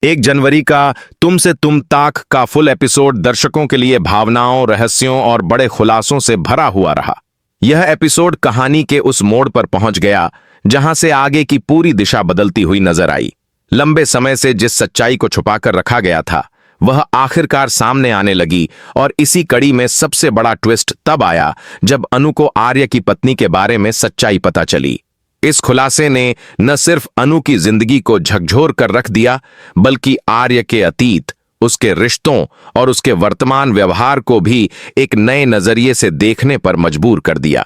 एक जनवरी का तुमसे तुम ताक का फुल एपिसोड दर्शकों के लिए भावनाओं, रहस्यों और बड़े खुलासों से भरा हुआ रहा। यह एपिसोड कहानी के उस मोड़ पर पहुंच गया जहां से आगे की पूरी दिशा बदलती हुई नजर आई। लंबे समय से जिस सच्चाई को छुपाकर रखा गया था वह आखिरकार सामने आने लगी, और इसी कड़ी में सबसे बड़ा ट्विस्ट तब आया जब अनु को आर्य की पत्नी के बारे में सच्चाई पता चली। इस खुलासे ने न सिर्फ अनु की जिंदगी को झकझोर कर रख दिया, बल्कि आर्य के अतीत, उसके रिश्तों और उसके वर्तमान व्यवहार को भी एक नए नजरिए से देखने पर मजबूर कर दिया।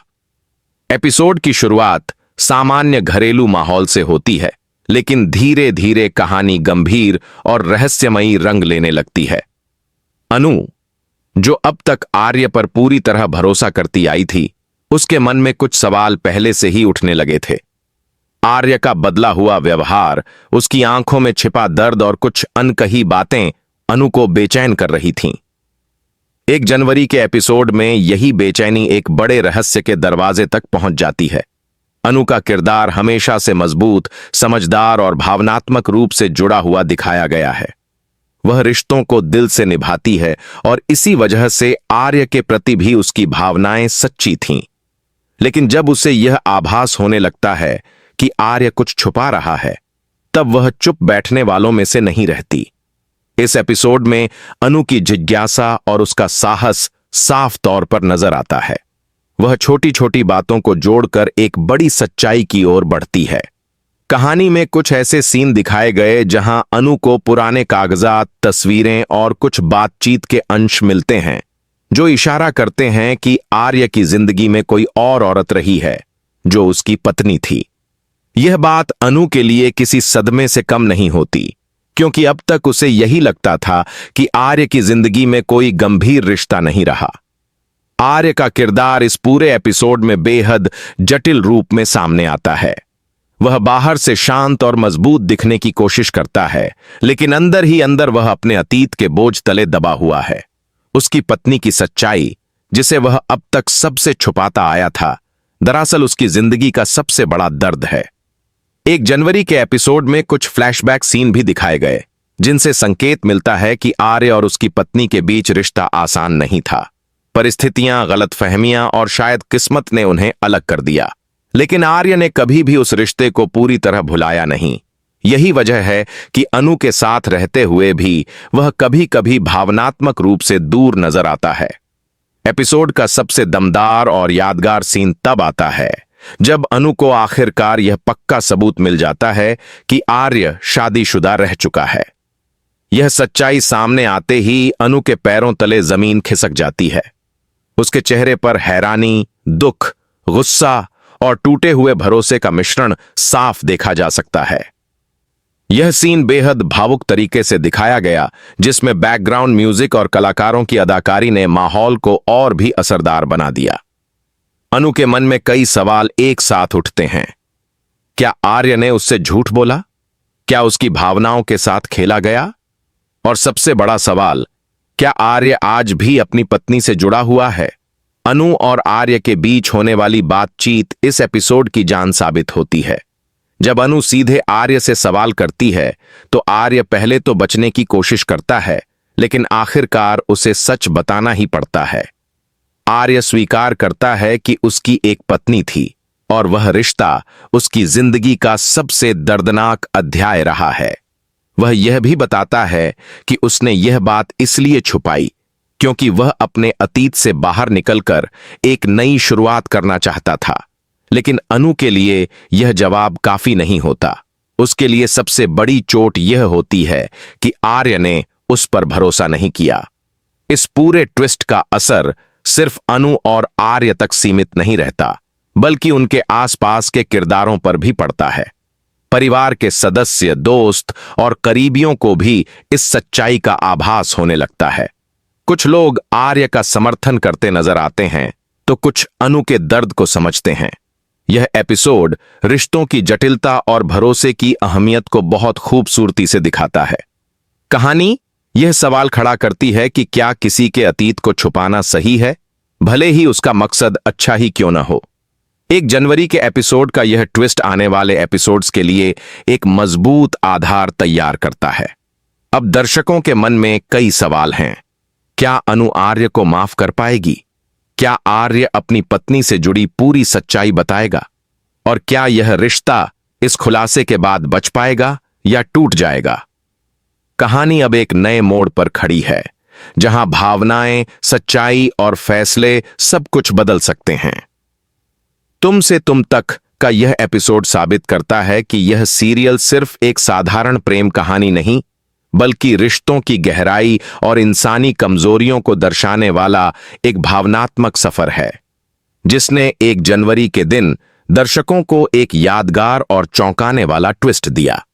एपिसोड की शुरुआत सामान्य घरेलू माहौल से होती है, लेकिन धीरे धीरे कहानी गंभीर और रहस्यमयी रंग लेने लगती है। अनु, जो अब तक आर्य पर पूरी तरह भरोसा करती आई थी, उसके मन में कुछ सवाल पहले से ही उठने लगे थे। आर्य का बदला हुआ व्यवहार, उसकी आंखों में छिपा दर्द और कुछ अनकही बातें अनु को बेचैन कर रही थीं। एक जनवरी के एपिसोड में यही बेचैनी एक बड़े रहस्य के दरवाजे तक पहुंच जाती है। अनु का किरदार हमेशा से मजबूत, समझदार और भावनात्मक रूप से जुड़ा हुआ दिखाया गया है। वह रिश्तों को दिल से निभाती है और इसी वजह से आर्य के प्रति भी उसकी भावनाएं सच्ची थीं। लेकिन जब उसे यह आभास होने लगता है कि आर्य कुछ छुपा रहा है, तब वह चुप बैठने वालों में से नहीं रहती। इस एपिसोड में अनु की जिज्ञासा और उसका साहस साफ तौर पर नजर आता है। वह छोटी छोटी बातों को जोड़कर एक बड़ी सच्चाई की ओर बढ़ती है। कहानी में कुछ ऐसे सीन दिखाए गए जहां अनु को पुराने कागजात, तस्वीरें और कुछ बातचीत के अंश मिलते हैं, जो इशारा करते हैं कि आर्य की जिंदगी में कोई और औरत रही है जो उसकी पत्नी थी। यह बात अनु के लिए किसी सदमे से कम नहीं होती, क्योंकि अब तक उसे यही लगता था कि आर्य की जिंदगी में कोई गंभीर रिश्ता नहीं रहा। आर्य का किरदार इस पूरे एपिसोड में बेहद जटिल रूप में सामने आता है। वह बाहर से शांत और मजबूत दिखने की कोशिश करता है, लेकिन अंदर ही अंदर वह अपने अतीत के बोझ तले दबा हुआ है। उसकी पत्नी की सच्चाई, जिसे वह अब तक सबसे छुपाता आया था, दरअसल उसकी जिंदगी का सबसे बड़ा दर्द है। एक जनवरी के एपिसोड में कुछ फ्लैशबैक सीन भी दिखाए गए, जिनसे संकेत मिलता है कि आर्य और उसकी पत्नी के बीच रिश्ता आसान नहीं था। परिस्थितियां, गलतफहमियां और शायद किस्मत ने उन्हें अलग कर दिया, लेकिन आर्य ने कभी भी उस रिश्ते को पूरी तरह भुलाया नहीं। यही वजह है कि अनु के साथ रहते हुए भी वह कभी कभी भावनात्मक रूप से दूर नजर आता है। एपिसोड का सबसे दमदार और यादगार सीन तब आता है जब अनु को आखिरकार यह पक्का सबूत मिल जाता है कि आर्य शादीशुदा रह चुका है। यह सच्चाई सामने आते ही अनु के पैरों तले जमीन खिसक जाती है। उसके चेहरे पर हैरानी, दुख, गुस्सा और टूटे हुए भरोसे का मिश्रण साफ देखा जा सकता है। यह सीन बेहद भावुक तरीके से दिखाया गया, जिसमें बैकग्राउंड म्यूजिक और कलाकारों की अदाकारी ने माहौल को और भी असरदार बना दिया। अनु के मन में कई सवाल एक साथ उठते हैं। क्या आर्य ने उससे झूठ बोला? क्या उसकी भावनाओं के साथ खेला गया? और सबसे बड़ा सवाल, क्या आर्य आज भी अपनी पत्नी से जुड़ा हुआ है? अनु और आर्य के बीच होने वाली बातचीत इस एपिसोड की जान साबित होती है। जब अनु सीधे आर्य से सवाल करती है, तो आर्य पहले तो बचने की कोशिश करता है, लेकिन आखिरकार उसे सच बताना ही पड़ता है। आर्य स्वीकार करता है कि उसकी एक पत्नी थी, और वह रिश्ता उसकी जिंदगी का सबसे दर्दनाक अध्याय रहा है। वह यह भी बताता है कि उसने यह बात इसलिए छुपाई क्योंकि वह अपने अतीत से बाहर निकलकर एक नई शुरुआत करना चाहता था। लेकिन अनु के लिए यह जवाब काफी नहीं होता। उसके लिए सबसे बड़ी चोट यह होती है कि आर्य ने उस पर भरोसा नहीं किया। इस पूरे ट्विस्ट का असर सिर्फ अनु और आर्य तक सीमित नहीं रहता, बल्कि उनके आसपास के किरदारों पर भी पड़ता है। परिवार के सदस्य, दोस्त और करीबियों को भी इस सच्चाई का आभास होने लगता है। कुछ लोग आर्य का समर्थन करते नजर आते हैं, तो कुछ अनु के दर्द को समझते हैं। यह एपिसोड रिश्तों की जटिलता और भरोसे की अहमियत को बहुत खूबसूरती से दिखाता है। कहानी यह सवाल खड़ा करती है कि क्या किसी के अतीत को छुपाना सही है, भले ही उसका मकसद अच्छा ही क्यों न हो। एक जनवरी के एपिसोड का यह ट्विस्ट आने वाले एपिसोड्स के लिए एक मजबूत आधार तैयार करता है। अब दर्शकों के मन में कई सवाल हैं। क्या अनु आर्य को माफ कर पाएगी? क्या आर्य अपनी पत्नी से जुड़ी पूरी सच्चाई बताएगा? और क्या यह रिश्ता इस खुलासे के बाद बच पाएगा या टूट जाएगा? कहानी अब एक नए मोड़ पर खड़ी है, जहां भावनाएं, सच्चाई और फैसले सब कुछ बदल सकते हैं। तुम से तुम तक का यह एपिसोड साबित करता है कि यह सीरियल सिर्फ एक साधारण प्रेम कहानी नहीं, बल्कि रिश्तों की गहराई और इंसानी कमजोरियों को दर्शाने वाला एक भावनात्मक सफर है, जिसने 1 जनवरी के दिन दर्शकों को एक यादगार और चौंकाने वाला ट्विस्ट दिया।